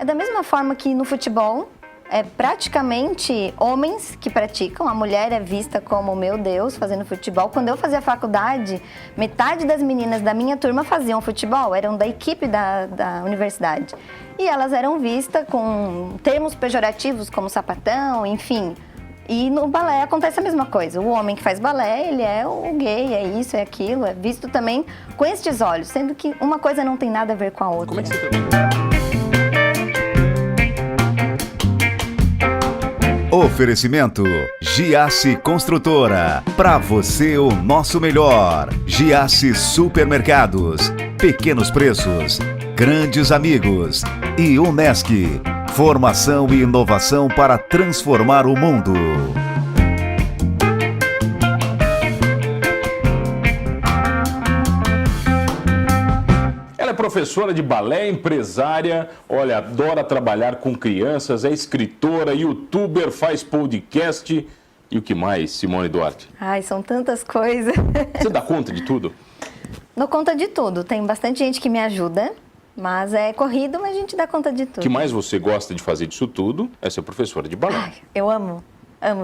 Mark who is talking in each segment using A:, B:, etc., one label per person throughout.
A: É da mesma forma que no futebol, é praticamente homens que praticam. A mulher é vista como, meu Deus, fazendo futebol. Quando eu fazia faculdade, metade das meninas da minha turma faziam futebol, eram da equipe da universidade. E elas eram vistas com termos pejorativos como sapatão, enfim. E no balé acontece a mesma coisa. O homem que faz balé, ele é o gay, é isso, é aquilo. É visto também com estes olhos, sendo que uma coisa não tem nada a ver com a outra.
B: Como é que você trabalha?
C: Oferecimento Giasse Construtora. Para você o nosso melhor. Giasse Supermercados. Pequenos preços. Grandes amigos. E Unesc. Formação e inovação para transformar o mundo.
B: Ela é professora de balé, empresária, olha, adora trabalhar com crianças, é escritora, youtuber, faz podcast. E o que mais, Simone Duarte?
A: Ai, são tantas coisas.
B: Você dá conta de tudo?
A: Dou conta de tudo. Tem bastante gente que me ajuda, mas é corrido, mas a gente dá conta de tudo.
B: O que mais você gosta de fazer disso tudo é ser professora de balé.
A: Ai, eu amo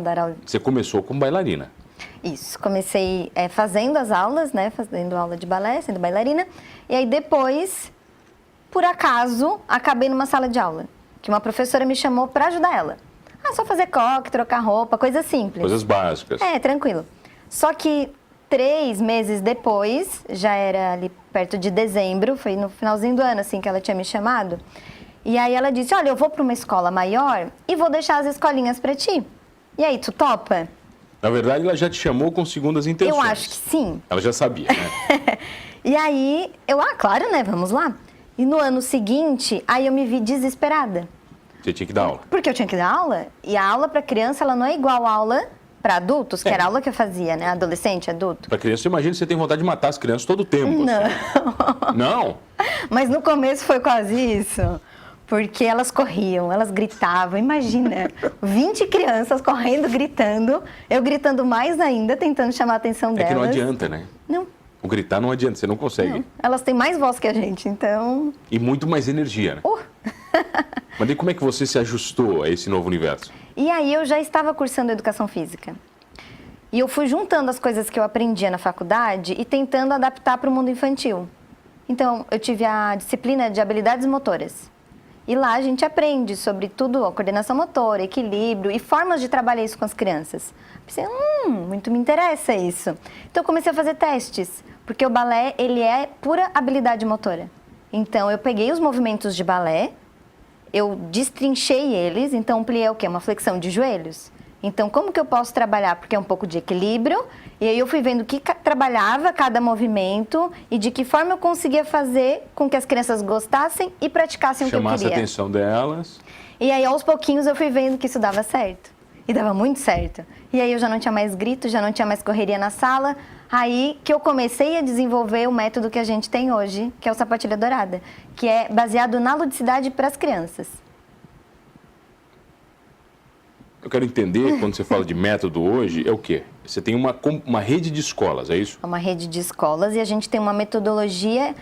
A: dar aula.
B: Você começou como bailarina.
A: Isso, comecei fazendo as aulas, né, fazendo aula de balé, sendo bailarina, e aí depois, por acaso, acabei numa sala de aula, que uma professora me chamou para ajudar ela. Só fazer coque, trocar roupa, coisa simples.
B: Coisas básicas.
A: Tranquilo. Só que 3 meses depois, já era ali perto de dezembro, foi no finalzinho do ano, assim, que ela tinha me chamado, e aí ela disse, olha, eu vou para uma escola maior e vou deixar as escolinhas para ti. E aí, tu topa?
B: Na verdade, ela já te chamou com segundas intenções.
A: Eu acho que sim.
B: Ela já sabia, né?
A: E aí, claro, né, vamos lá. E no ano seguinte, aí eu me vi desesperada.
B: Você tinha que dar aula.
A: Porque eu tinha que dar aula, e a aula para criança, ela não é igual a aula para adultos, que era a aula que eu fazia, né, adolescente, adulto.
B: Para criança, imagina que você tem vontade de matar as crianças todo o tempo.
A: Não.
B: Assim. Não?
A: Mas no começo foi quase isso. Porque elas corriam, elas gritavam, imagina, 20 crianças correndo, gritando, eu gritando mais ainda, tentando chamar a atenção delas.
B: É que não adianta, né?
A: Não.
B: O gritar não adianta, você não consegue.
A: Não. Elas têm mais voz que a gente, então...
B: E muito mais energia, né? Mas daí como é que você se ajustou a esse novo universo?
A: E aí eu já estava cursando Educação Física. E eu fui juntando as coisas que eu aprendia na faculdade e tentando adaptar para o mundo infantil. Então, eu tive a disciplina de habilidades motoras. E lá a gente aprende sobre tudo, a coordenação motora, equilíbrio e formas de trabalhar isso com as crianças. Pensei, muito me interessa isso. Então eu comecei a fazer testes, porque o balé, ele é pura habilidade motora. Então eu peguei os movimentos de balé, eu destrinchei eles, então ampliei o quê? Uma flexão de joelhos. Então como que eu posso trabalhar? Porque é um pouco de equilíbrio, e aí eu fui vendo o que trabalhava cada movimento e de que forma eu conseguia fazer com que as crianças gostassem e praticassem o que eu queria.
B: Chamasse a atenção delas.
A: E aí aos pouquinhos eu fui vendo que isso dava certo. E dava muito certo. E aí eu já não tinha mais grito, já não tinha mais correria na sala. Aí que eu comecei a desenvolver o método que a gente tem hoje, que é o Sapatilha Dourada, que é baseado na ludicidade para as crianças.
B: Eu quero entender, quando você fala de método hoje, é o quê? Você tem uma rede de escolas, é isso?
A: É uma rede de escolas e a gente tem uma metodologia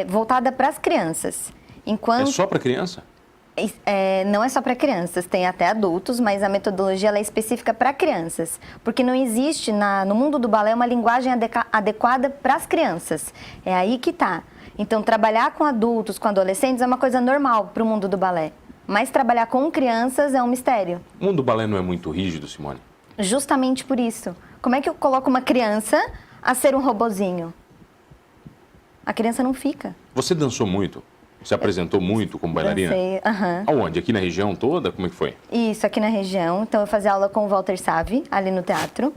A: voltada para as crianças.
B: É só para criança?
A: Não é só para crianças, tem até adultos, mas a metodologia ela é específica para crianças. Porque não existe no mundo do balé uma linguagem adequada para as crianças. É aí que está. Então, trabalhar com adultos, com adolescentes é uma coisa normal para o mundo do balé. Mas trabalhar com crianças é um mistério.
B: O mundo do balé não é muito rígido, Simone?
A: Justamente por isso. Como é que eu coloco uma criança a ser um robozinho? A criança não fica.
B: Você dançou muito? Você apresentou muito como bailarina?
A: Dancei,
B: Aonde? Aqui na região toda? Como é que foi?
A: Isso, aqui na região. Então eu fazia aula com o Walter Savi, ali no teatro.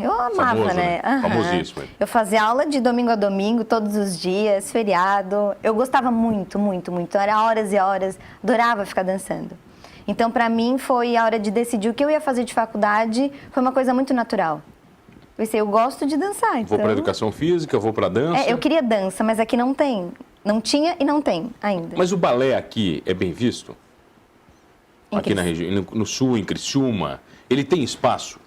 A: Eu amava,
B: Famoso,
A: né?
B: Famosíssimo.
A: Eu fazia aula de domingo a domingo, todos os dias, feriado. Eu gostava muito, muito, muito. Era horas e horas, adorava ficar dançando. Então, para mim, foi a hora de decidir o que eu ia fazer de faculdade, foi uma coisa muito natural. Eu pensei, eu gosto de dançar, então...
B: Vou para educação física, vou para dança.
A: Eu queria dança, mas aqui não tem. Não tinha e não tem ainda.
B: Mas o balé aqui é bem visto? Aqui na região, no sul, em Criciúma, ele tem espaço?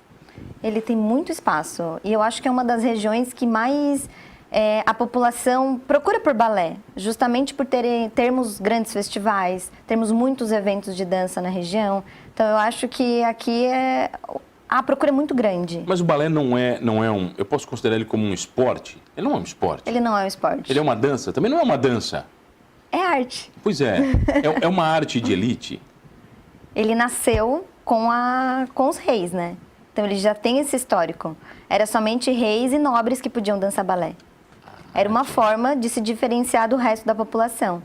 A: Ele tem muito espaço. E eu acho que é uma das regiões que mais a população procura por balé, justamente por termos grandes festivais, termos muitos eventos de dança na região. Então, eu acho que aqui a procura é muito grande.
B: Mas o balé não é um... Eu posso considerar ele como um esporte? Ele não é um esporte.
A: Ele não é um esporte.
B: Ele é uma dança? Também não é uma dança.
A: É arte.
B: Pois é. É uma arte de elite.
A: Ele nasceu com os reis, né? Então, ele já tem esse histórico. Era somente reis e nobres que podiam dançar balé. Era uma forma de se diferenciar do resto da população.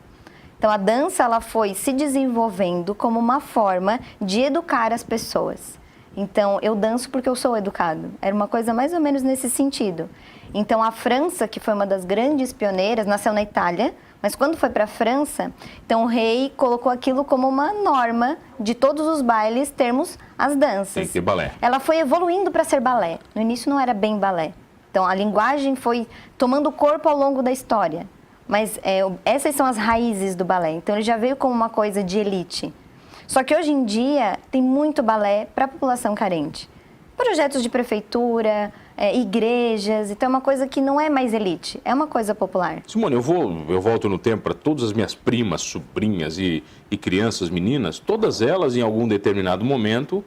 A: Então, a dança ela foi se desenvolvendo como uma forma de educar as pessoas. Então, eu danço porque eu sou educado. Era uma coisa mais ou menos nesse sentido. Então, a França, que foi uma das grandes pioneiras, nasceu na Itália, mas quando foi para a França, então o rei colocou aquilo como uma norma de todos os bailes termos as danças.
B: Tem que ter balé.
A: Ela foi evoluindo para ser balé. No início não era bem balé. Então, a linguagem foi tomando corpo ao longo da história. Mas essas são as raízes do balé. Então, ele já veio como uma coisa de elite. Só que hoje em dia tem muito balé para a população carente. Projetos de prefeitura, igrejas, então é uma coisa que não é mais elite, é uma coisa popular.
B: Simone, eu volto no tempo para todas as minhas primas, sobrinhas e crianças meninas, todas elas em algum determinado momento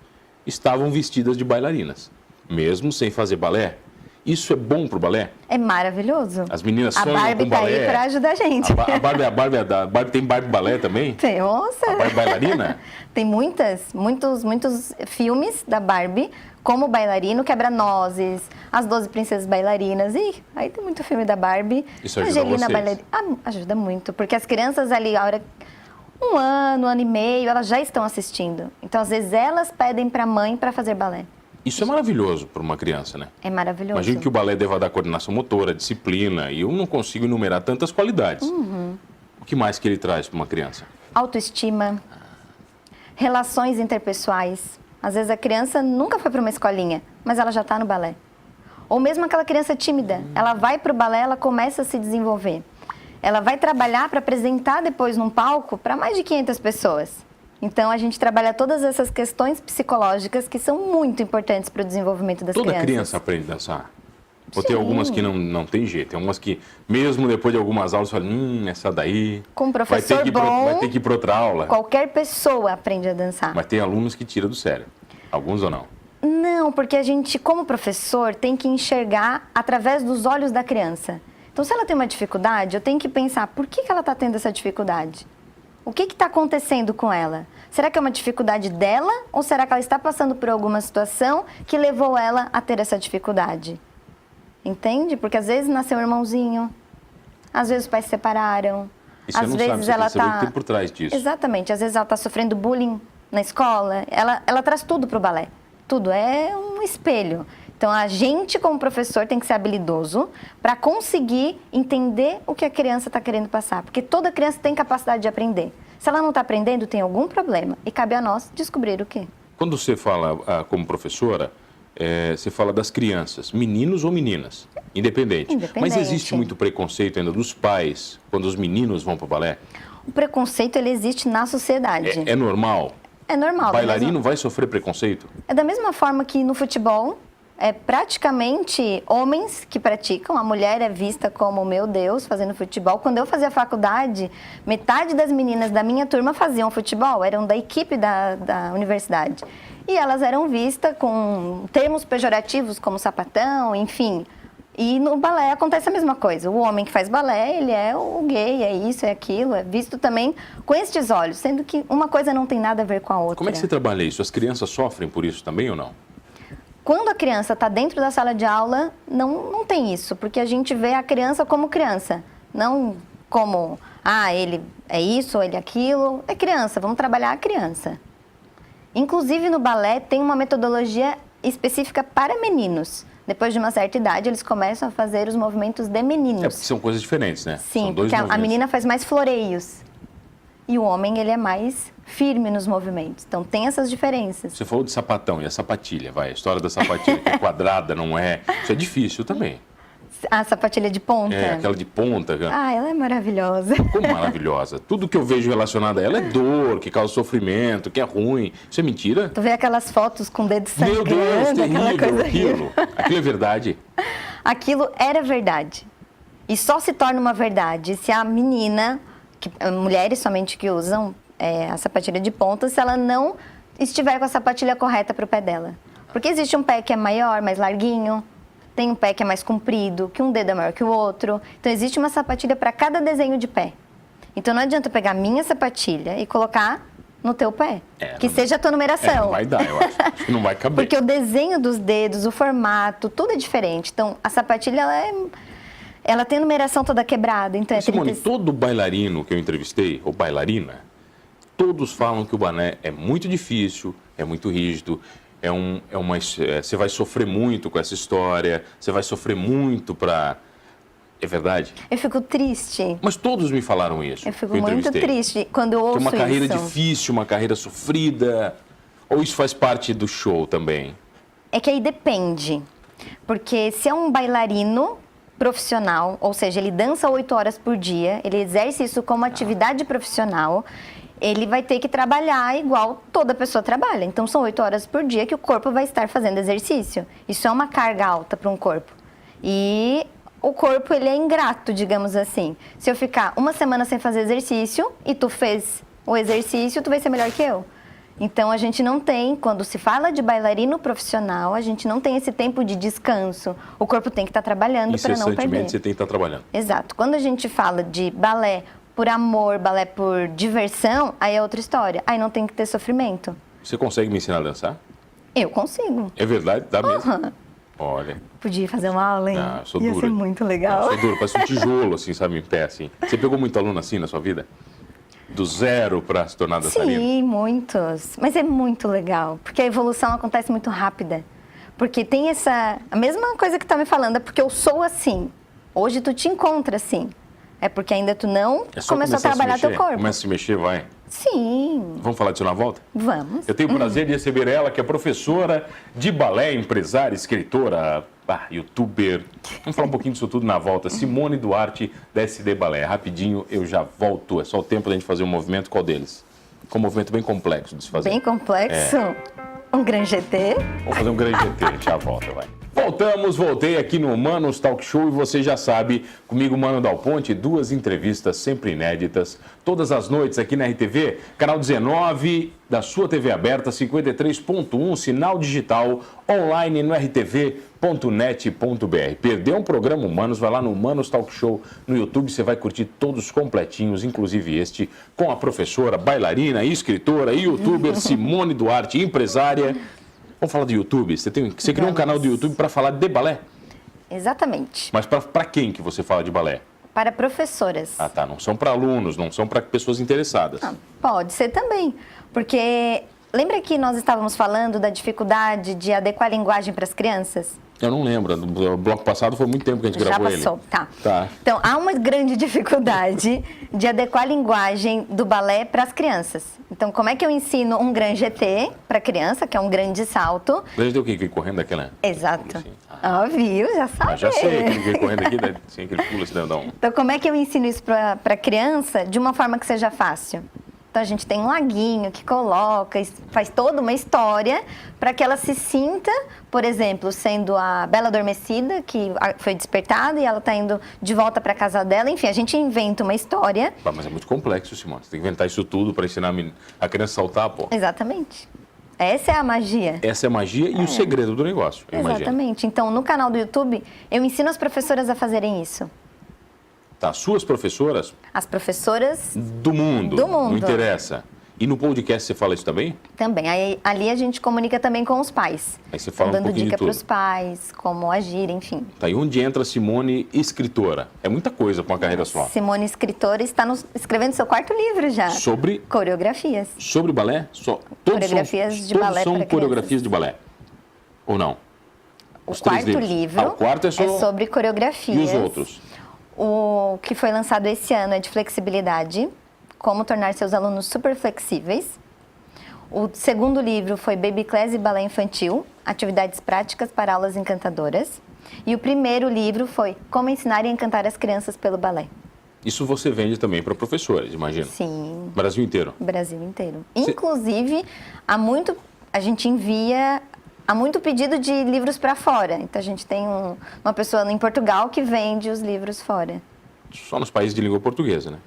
B: estavam vestidas de bailarinas, mesmo sem fazer balé. Isso é bom pro balé?
A: É maravilhoso.
B: As meninas
A: sonham com balé. A Barbie tá aí para ajudar a gente.
B: A Barbie tem Barbie balé também?
A: Tem, nossa.
B: A Barbie bailarina?
A: Tem muitos filmes da Barbie como Bailarino, Quebra-Nozes, As 12 Princesas Bailarinas. E aí tem muito filme da Barbie.
B: Isso ajuda vocês?
A: Ajuda muito, porque as crianças ali, a hora 1 ano e meio, elas já estão assistindo. Então, às vezes, elas pedem para a mãe para fazer balé.
B: Isso é maravilhoso para uma criança, né?
A: É maravilhoso.
B: Imagino que o balé deva dar coordenação motora, disciplina, e eu não consigo enumerar tantas qualidades.
A: Uhum.
B: O que mais que ele traz para uma criança?
A: Autoestima, relações interpessoais. Às vezes a criança nunca foi para uma escolinha, mas ela já está no balé. Ou mesmo aquela criança tímida, ela vai para o balé, ela começa a se desenvolver. Ela vai trabalhar para apresentar depois num palco para mais de 500 pessoas. Então, a gente trabalha todas essas questões psicológicas que são muito importantes para o desenvolvimento das crianças.
B: Toda criança aprende a dançar? Ou
A: Sim.
B: tem algumas que não tem jeito? Tem algumas que, mesmo depois de algumas aulas, falam, essa daí
A: com um professor bom,
B: vai ter que ir para outra aula.
A: Qualquer pessoa aprende a dançar.
B: Mas tem alunos que tiram do sério. Alguns ou não?
A: Não, porque a gente, como professor, tem que enxergar através dos olhos da criança. Então, se ela tem uma dificuldade, eu tenho que pensar, por que ela está tendo essa dificuldade? O que está acontecendo com ela? Será que é uma dificuldade dela ou será que ela está passando por alguma situação que levou ela a ter essa dificuldade? Entende? Porque às vezes nasceu um irmãozinho, às vezes os pais se separaram,
B: Isso
A: às
B: não
A: vezes
B: sabe,
A: ela
B: está... o que tem por trás disso.
A: Exatamente, às vezes ela está sofrendo bullying na escola, ela traz tudo para o balé, tudo, é um espelho. Então, a gente, como professor, tem que ser habilidoso para conseguir entender o que a criança está querendo passar. Porque toda criança tem capacidade de aprender. Se ela não está aprendendo, tem algum problema. E cabe a nós descobrir o quê.
B: Quando você fala como professora, você fala das crianças, meninos ou meninas, independente. Mas existe muito preconceito ainda dos pais quando os meninos vão para o balé?
A: O preconceito, ele existe na sociedade.
B: É normal?
A: É normal.
B: Bailarino vai sofrer preconceito?
A: É da mesma forma que no futebol... É praticamente homens que praticam, a mulher é vista como, meu Deus, fazendo futebol. Quando eu fazia faculdade, metade das meninas da minha turma faziam futebol, eram da equipe da universidade. E elas eram vistas com termos pejorativos como sapatão, enfim. E no balé acontece a mesma coisa. O homem que faz balé, ele é o gay, é isso, é aquilo, é visto também com estes olhos, sendo que uma coisa não tem nada a ver com a outra.
B: Como é que você trabalha isso? As crianças sofrem por isso também ou não?
A: Quando a criança está dentro da sala de aula, não tem isso, porque a gente vê a criança como criança, não como, ele é isso ou ele é aquilo. É criança, vamos trabalhar a criança. Inclusive, no balé, tem uma metodologia específica para meninos. Depois de uma certa idade, eles começam a fazer os movimentos de meninos.
B: Porque são coisas diferentes, né?
A: Sim, porque a menina faz mais floreios. E o homem, ele é mais firme nos movimentos. Então, tem essas diferenças.
B: Você falou de sapatão e a sapatilha, a história da sapatilha, que é quadrada, não é? Isso é difícil também.
A: A sapatilha de ponta?
B: É, aquela de ponta.
A: Ela é maravilhosa.
B: Como maravilhosa? Tudo que eu vejo relacionado a ela é dor, que causa sofrimento, que é ruim. Isso é mentira?
A: Tu vê aquelas fotos com o dedo sangrando,
B: meu Deus, terrível
A: aquela coisa
B: aquilo. Aquilo é verdade?
A: Aquilo era verdade. E só se torna uma verdade se a menina, mulheres somente que usam a sapatilha de ponta, se ela não estiver com a sapatilha correta para o pé dela. Porque existe um pé que é maior, mais larguinho, tem um pé que é mais comprido, que um dedo é maior que o outro. Então existe uma sapatilha para cada desenho de pé. Então não adianta pegar a minha sapatilha e colocar no teu pé, que seja a tua numeração.
B: Não vai dar, eu acho. Acho que não vai caber.
A: Porque o desenho dos dedos, o formato, tudo é diferente. Então a sapatilha, ela tem a numeração toda quebrada. Então
B: Simone, todo bailarino que eu entrevistei, ou bailarina, todos falam que o balé é muito difícil, é muito rígido, você vai sofrer muito com essa história, você vai sofrer muito para... É verdade?
A: Eu fico triste.
B: Mas todos me falaram isso.
A: Eu fico muito triste quando eu ouço isso.
B: Que uma carreira difícil, uma carreira sofrida, ou isso faz parte do show também?
A: É que aí depende, porque se é um bailarino profissional, ou seja, ele dança 8 horas por dia, ele exerce isso como atividade profissional, ele vai ter que trabalhar igual toda pessoa trabalha. Então, são 8 horas por dia que o corpo vai estar fazendo exercício. Isso é uma carga alta para um corpo. E o corpo, ele é ingrato, digamos assim. Se eu ficar uma semana sem fazer exercício e tu fez o exercício, tu vai ser melhor que eu. Então, a gente não tem, quando se fala de bailarino profissional, a gente não tem esse tempo de descanso. O corpo tem que estar trabalhando para não perder.
B: Incessantemente você tem que estar trabalhando.
A: Exato. Quando a gente fala de balé por amor, balé por diversão, aí é outra história. Aí não tem que ter sofrimento.
B: Você consegue me ensinar a dançar?
A: Eu consigo.
B: É verdade? Dá mesmo? Olha.
A: Podia fazer uma aula, hein?
B: Ah, sou
A: Ia
B: duro.
A: ser muito legal.
B: Sou duro, parece um tijolo, assim, sabe, em pé, assim. Você pegou muito aluno assim na sua vida? Do zero para se tornar dançarina?
A: Sim, muitos. Mas é muito legal, porque a evolução acontece muito rápida. Porque tem a mesma coisa que tu tá me falando, é porque eu sou assim. Hoje tu te encontra assim. É porque ainda tu não começou a trabalhar teu corpo.
B: Começa a se mexer, vai.
A: Sim.
B: Vamos falar disso na volta?
A: Vamos.
B: Eu tenho o prazer de receber ela, que é professora de balé, empresária, escritora, youtuber. Vamos falar um pouquinho disso tudo na volta. Simone Duarte, da SD Balé. Rapidinho, eu já volto. É só o tempo da gente fazer um movimento. Qual deles? É um movimento bem complexo de se fazer.
A: Bem complexo? Um Grand GT?
B: Vamos fazer um Grand GT, a gente já volta, vai. Voltei aqui no Manos Talk Show e você já sabe, comigo, Mano Dal Ponte, 2 entrevistas sempre inéditas, todas as noites aqui na RTV, canal 19 da sua TV aberta, 53.1, sinal digital, online no rtv.net.br. Perdeu um programa Humanos, vai lá no Manos Talk Show no YouTube, você vai curtir todos completinhos, inclusive este, com a professora, bailarina, escritora e youtuber Simone Duarte, empresária. Vamos falar do YouTube. Você criou um canal do YouTube para falar de balé?
A: Exatamente.
B: Mas para quem que você fala de balé?
A: Para professoras.
B: Ah, tá. Não são para alunos, não são para pessoas interessadas.
A: Pode ser também. Porque lembra que nós estávamos falando da dificuldade de adequar a linguagem para as crianças?
B: Eu não lembro. No bloco passado foi muito tempo que a gente gravou ele.
A: Já passou, tá. Então, há uma grande dificuldade de adequar a linguagem do balé para as crianças. Então, como é que eu ensino um Grand GT para criança, que é um grande salto?
B: Grande o quê? Que correndo aquela?
A: Exato.
B: Assim.
A: Viu? Já sabe.
B: Já sei, aquele que correndo aqui, assim, aquele pula esse dedão.
A: Então, como é que eu ensino isso para criança de uma forma que seja fácil? Então, a gente tem um laguinho que coloca, faz toda uma história para que ela se sinta, por exemplo, sendo a Bela Adormecida, que foi despertada e ela está indo de volta para a casa dela. Enfim, a gente inventa uma história.
B: Mas é muito complexo, Simone. Você tem que inventar isso tudo para ensinar a criança a saltar, pô.
A: Exatamente. Essa é a magia.
B: Essa é a magia e o segredo do negócio, eu imagino.
A: Exatamente. Então, no canal do YouTube, eu ensino as professoras a fazerem isso.
B: Tá, suas professoras?
A: As professoras
B: do mundo. Não interessa. E no podcast você fala isso também?
A: Também. Aí, ali a gente comunica também com os pais.
B: Aí você fala um pouquinho de tudo.
A: Dando dica para os pais, como agir, enfim.
B: Tá, e onde entra Simone escritora? É muita coisa para uma carreira só.
A: Simone escritora está escrevendo seu 4º livro já.
B: Sobre?
A: Coreografias.
B: Sobre balé?
A: Coreografias de balé
B: são
A: para
B: coreografias de balé? Ou não?
A: O 4º livro
B: o quarto é
A: sobre coreografias.
B: E os outros?
A: O que foi lançado esse ano é de flexibilidade, como tornar seus alunos super flexíveis. O 2º livro foi Baby Class e Balé Infantil, atividades práticas para aulas encantadoras. E o 1º livro foi Como ensinar e encantar as crianças pelo balé.
B: Isso você vende também para professores, imagino?
A: Sim.
B: Brasil inteiro?
A: Brasil inteiro. Inclusive, a gente envia há muito pedido de livros para fora. Então a gente tem uma pessoa em Portugal que vende os livros fora.
B: Só nos países de língua portuguesa, né?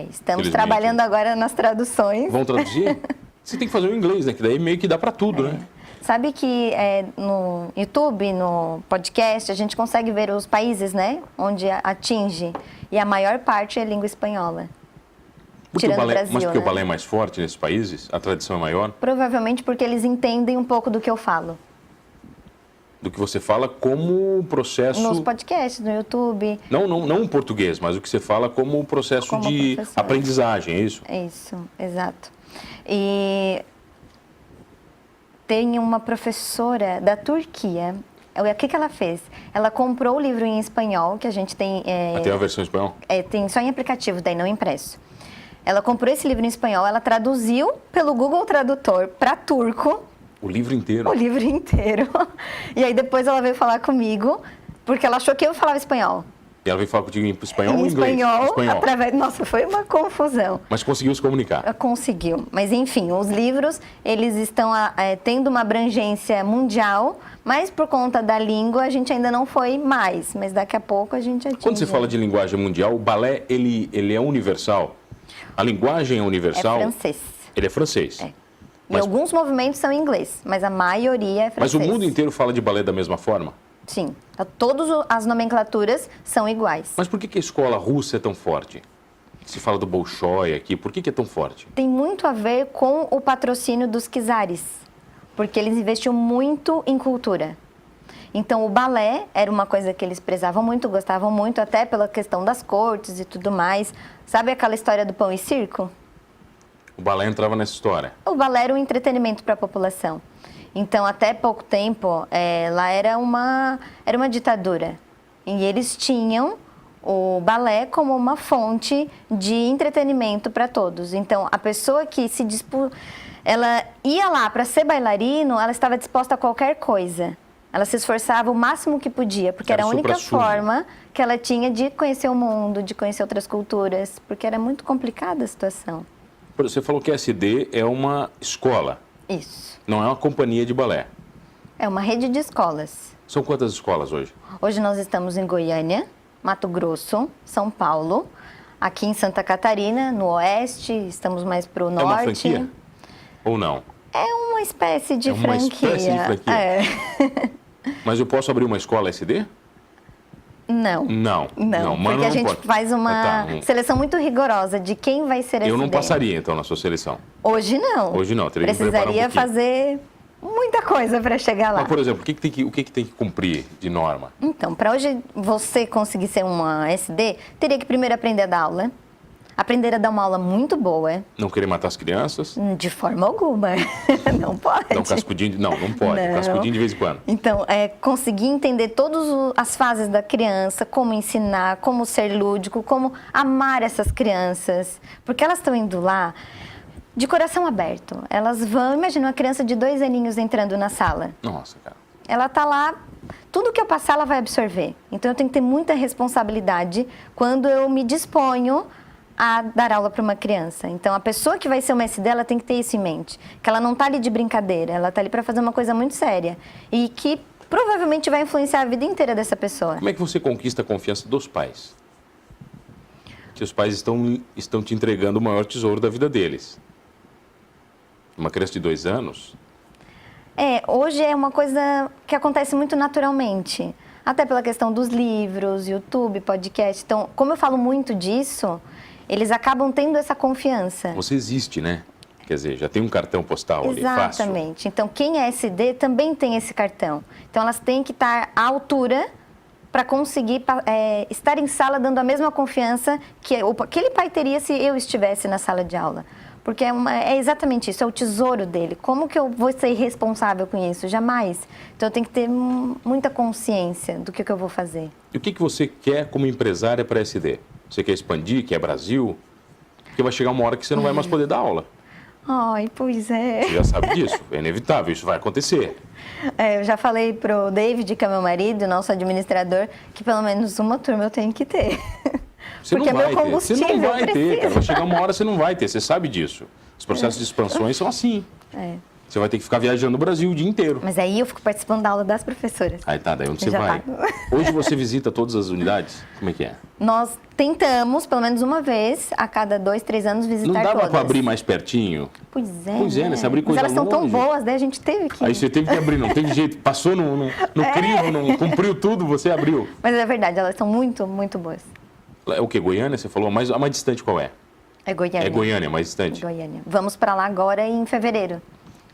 A: Estamos trabalhando agora nas traduções.
B: Vão traduzir? Você tem que fazer o inglês, né? Que daí meio que dá para tudo, né?
A: Sabe que no YouTube, no podcast, a gente consegue ver os países, né? Onde atinge. E a maior parte é língua espanhola. Tirando o Brasil,
B: mas porque
A: né?
B: o balé é mais forte nesses países? A tradição é maior?
A: Provavelmente porque eles entendem um pouco do que eu falo.
B: Do que você fala como processo...
A: Nos podcasts, no YouTube.
B: Não em português, mas o que você fala como processo
A: Como
B: de
A: professora.
B: aprendizagem, é isso?
A: Isso, exato. E tem uma professora da Turquia. O que ela fez? Ela comprou o livro em espanhol, que a gente tem...
B: Tem a versão em espanhol?
A: Tem só em aplicativo, daí não impresso. Ela comprou esse livro em espanhol, ela traduziu pelo Google Tradutor para turco.
B: O livro inteiro?
A: O livro inteiro. E aí depois ela veio falar comigo, porque ela achou que eu falava espanhol.
B: E ela veio falar contigo em espanhol ou
A: em
B: em inglês?
A: espanhol. Através... Nossa, foi uma confusão.
B: Mas conseguiu se comunicar?
A: Conseguiu. Mas enfim, os livros, eles estão tendo uma abrangência mundial, mas por conta da língua a gente ainda não foi mais. Mas daqui a pouco a gente atinge.
B: Quando você fala de linguagem mundial, o balé, ele é universal? A linguagem é universal?
A: É francês.
B: Ele é francês?
A: É.
B: Mas-
A: E alguns movimentos são em inglês, mas a maioria é
B: Mas
A: francês.
B: o mundo inteiro fala de balé da mesma forma?
A: Sim. Todas as nomenclaturas são iguais.
B: Mas por que a escola russa é tão forte? Se fala do Bolshoi aqui, por que é tão forte?
A: Tem muito a ver com o patrocínio dos czares, porque eles investiam muito em cultura. Então, o balé era uma coisa que eles prezavam muito, gostavam muito, até pela questão das cortes e tudo mais. Sabe aquela história do pão e circo?
B: O balé entrava nessa história.
A: O balé era um entretenimento para a população. Então, até pouco tempo, lá era uma ditadura. E eles tinham o balé como uma fonte de entretenimento para todos. Então, a pessoa que ela ia lá para ser bailarino, ela estava disposta a qualquer coisa. Ela se esforçava o máximo que podia, porque era a única forma que ela tinha de conhecer o mundo, de conhecer outras culturas, porque era muito complicada a situação.
B: Você falou que a SD é uma escola,
A: Isso.
B: não é uma companhia de balé.
A: É uma rede de escolas.
B: São quantas escolas hoje?
A: Hoje nós estamos em Goiânia, Mato Grosso, São Paulo, aqui em Santa Catarina, no oeste, estamos mais para o norte.
B: É uma franquia? Ou não?
A: É uma espécie de franquia.
B: Espécie de franquia.
A: É.
B: Mas eu posso abrir uma escola SD?
A: Não.
B: Não, mas
A: porque a
B: não
A: gente
B: pode.
A: faz uma
B: Tá.
A: seleção muito rigorosa de quem vai ser
B: Eu não
A: SD.
B: passaria, então, na sua seleção.
A: Hoje não.
B: Hoje não, teria que preparar um
A: Precisaria
B: pouquinho.
A: fazer muita coisa para chegar lá.
B: Mas, por exemplo, o que tem que cumprir de norma?
A: Então, para hoje você conseguir ser uma SD, teria que primeiro aprender a dar aula. Aprender a dar uma aula muito boa.
B: Não querer matar as crianças?
A: De forma alguma. Não pode.
B: Dar um cascudinho? Não pode.
A: Não.
B: Cascudinho de vez em quando.
A: Então, conseguir entender todas as fases da criança, como ensinar, como ser lúdico, como amar essas crianças. Porque elas estão indo lá de coração aberto. Elas vão... Imagina uma criança de 2 aninhos entrando na sala.
B: Nossa, cara.
A: Ela está lá... Tudo que eu passar, ela vai absorver. Então, eu tenho que ter muita responsabilidade quando eu me disponho a dar aula para uma criança. Então, a pessoa que vai ser uma SD, ela tem que ter isso em mente. Que ela não está ali de brincadeira, ela está ali para fazer uma coisa muito séria. E que provavelmente vai influenciar a vida inteira dessa pessoa.
B: Como é que você conquista a confiança dos pais? Que os pais estão te entregando o maior tesouro da vida deles. Uma criança de 2 anos...
A: Hoje é uma coisa que acontece muito naturalmente. Até pela questão dos livros, YouTube, podcast. Então, como eu falo muito disso, eles acabam tendo essa confiança.
B: Você existe, né? Quer dizer, já tem um cartão postal ali, fácil.
A: Exatamente. Então, quem é SD também tem esse cartão. Então, elas têm que estar à altura para conseguir estar em sala dando a mesma confiança que aquele pai teria se eu estivesse na sala de aula. Porque é exatamente isso, é o tesouro dele. Como que eu vou ser responsável com isso? Jamais. Então, eu tenho que ter muita consciência do que eu vou fazer.
B: E o que você quer como empresária para a SD? Você quer expandir, quer Brasil? Porque vai chegar uma hora que você não vai mais poder dar aula.
A: Ai, pois é.
B: Você já sabe disso, é inevitável, isso vai acontecer.
A: Eu já falei pro David, que é meu marido, nosso administrador, que pelo menos uma turma eu tenho que ter.
B: Você
A: Porque
B: não vai
A: é meu combustível,
B: ter, você não vai ter,
A: precisa.
B: cara. Vai chegar uma hora você não vai ter, você sabe disso. Os processos de expansões são assim. Você vai ter que ficar viajando no Brasil o dia inteiro.
A: Mas aí eu fico participando da aula das professoras.
B: Aí tá, daí onde você
A: Já
B: vai?
A: vai.
B: Hoje você visita todas as unidades? Como é que é?
A: Nós tentamos, pelo menos uma vez, a cada 2, 3 anos, visitar
B: Não dava
A: todas.
B: para abrir mais pertinho?
A: Pois é,
B: Pois é, né? Você abrir
A: Mas
B: coisa
A: elas são tão
B: longe.
A: boas, daí a gente teve que...
B: Aí você teve que abrir, não teve jeito. Passou no crivo, não cumpriu tudo, você abriu.
A: Mas é verdade, elas são muito, muito boas.
B: É o que? Goiânia, você falou? Mas a mais distante qual é?
A: É Goiânia.
B: É Goiânia, mais distante.
A: Goiânia. Vamos para lá agora em fevereiro.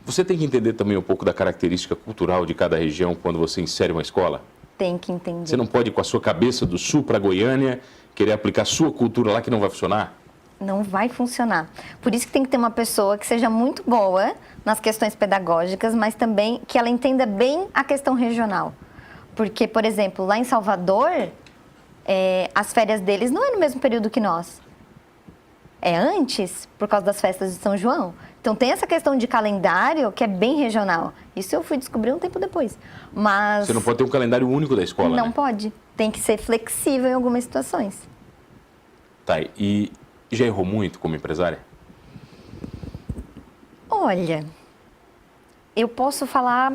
B: Você tem que entender também um pouco da característica cultural de cada região quando você insere uma escola?
A: Tem que entender.
B: Você não pode, com a sua cabeça do sul para Goiânia, querer aplicar sua cultura lá que não vai funcionar?
A: Não vai funcionar. Por isso que tem que ter uma pessoa que seja muito boa nas questões pedagógicas, mas também que ela entenda bem a questão regional. Porque, por exemplo, lá em Salvador, as férias deles não é no mesmo período que nós. É antes, por causa das festas de São João. Então tem essa questão de calendário que é bem regional. Isso eu fui descobrir um tempo depois. Mas
B: Você não pode ter um calendário único da escola,
A: não
B: né?
A: pode. Tem que ser flexível em algumas situações.
B: Tá, e já errou muito como empresária?
A: Olha, eu posso falar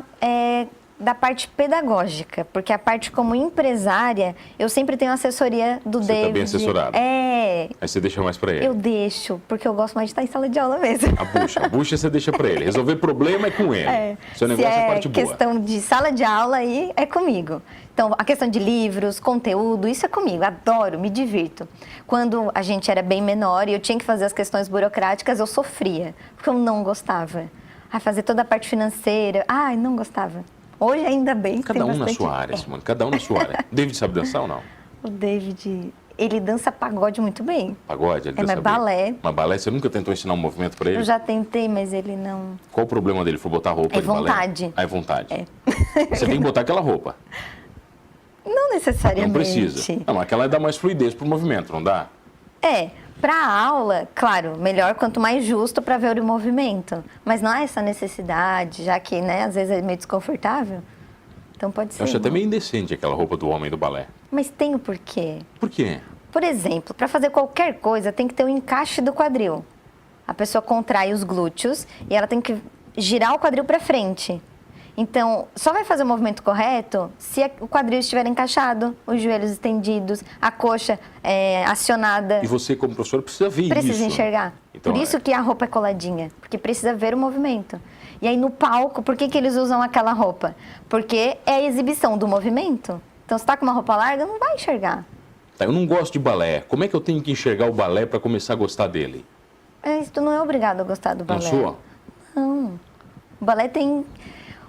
A: da parte pedagógica, porque a parte como empresária, eu sempre tenho assessoria do
B: Você
A: David.
B: tá bem assessorada.
A: É,
B: Aí você deixa mais para ele.
A: eu deixo, porque eu gosto mais de estar em sala de aula mesmo.
B: A bucha você deixa para ele. Resolver problema é com ele. Seu negócio
A: Se
B: é a parte boa.
A: questão de sala de aula aí é comigo. Então, a questão de livros, conteúdo, isso é comigo. Adoro, me divirto. Quando a gente era bem menor e eu tinha que fazer as questões burocráticas, eu sofria, porque eu não gostava. Fazer toda a parte financeira, não gostava. Hoje, ainda bem.
B: Cada
A: tem
B: um na
A: bastante...
B: sua área, Simone. Cada um na sua área. David sabe dançar ou não?
A: O David, ele dança pagode muito bem.
B: Pagode? Ele
A: mas
B: dança bem.
A: balé.
B: Mas balé, você nunca tentou ensinar um movimento para ele?
A: Eu já tentei, mas ele não...
B: Qual o problema dele? Foi botar roupa
A: É
B: de balé?
A: vontade.
B: É vontade. Você tem que botar aquela roupa.
A: Não necessariamente.
B: Não precisa. Não, mas aquela dá mais fluidez pro movimento, não dá?
A: Para a aula, claro, melhor quanto mais justo para ver o movimento. Mas não há essa necessidade, já que, às vezes é meio desconfortável. Então pode ser.
B: Eu acho até meio indecente aquela roupa do homem do balé.
A: Mas tem o porquê.
B: Por quê?
A: Por exemplo, para fazer qualquer coisa tem que ter o encaixe do quadril. A pessoa contrai os glúteos e ela tem que girar o quadril para frente. Então, só vai fazer o movimento correto se o quadril estiver encaixado, os joelhos estendidos, a coxa acionada.
B: E você, como professor, precisa ver isso.
A: Precisa enxergar.
B: Então,
A: por isso que a roupa é coladinha, porque precisa ver o movimento. E aí no palco, por que eles usam aquela roupa? Porque é a exibição do movimento. Então, se está com uma roupa larga, não vai enxergar.
B: Tá, eu não gosto de balé. Como é que eu tenho que enxergar o balé para começar a gostar dele?
A: Tu não é obrigado a gostar do balé.
B: Não sou?
A: Não.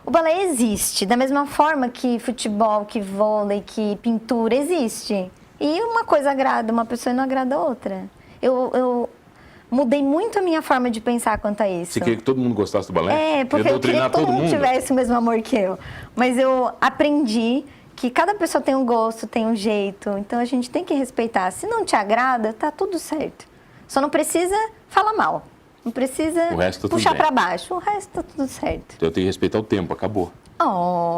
A: O balé existe, da mesma forma que futebol, que vôlei, que pintura existe. E uma coisa agrada uma pessoa e não agrada a outra. Eu mudei muito a minha forma de pensar quanto a isso.
B: Você queria que todo mundo gostasse do balé?
A: Porque eu queria que todo mundo tivesse o mesmo amor que eu. Mas eu aprendi que cada pessoa tem um gosto, tem um jeito. Então a gente tem que respeitar. Se não te agrada, tá tudo certo. Só não precisa falar mal. Não precisa puxar para baixo. O resto tá tudo certo.
B: Então eu tenho que respeitar o tempo, acabou.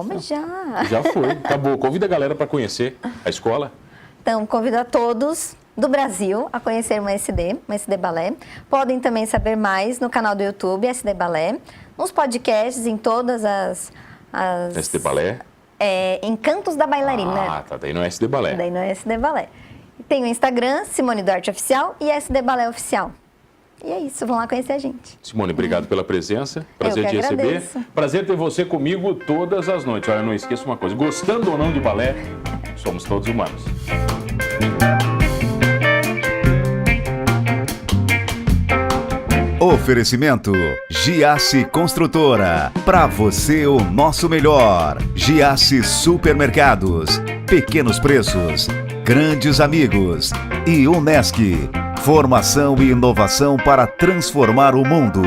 A: Mas já.
B: Já foi, acabou. Convida a galera para conhecer a escola.
A: Então, convido a todos do Brasil a conhecer uma SD Balé. Podem também saber mais no canal do YouTube, SD Balé. Nos podcasts, em todas as
B: SD Balé?
A: Encantos da Bailarina.
B: Tá. Daí não é SD Balé.
A: Daí não é SD Balé. Tem o Instagram, Simone Duarte Oficial e SD Balé Oficial. E é isso, vão lá conhecer a gente.
B: Simone, obrigado pela presença. Prazer te receber. Prazer ter você comigo todas as noites. Olha, não esqueça uma coisa, gostando ou não de balé, somos todos humanos.
C: Oferecimento Giasse Construtora. Para você o nosso melhor. Giasse Supermercados. Pequenos preços. Grandes amigos. E Unesc. Formação e inovação para transformar o mundo.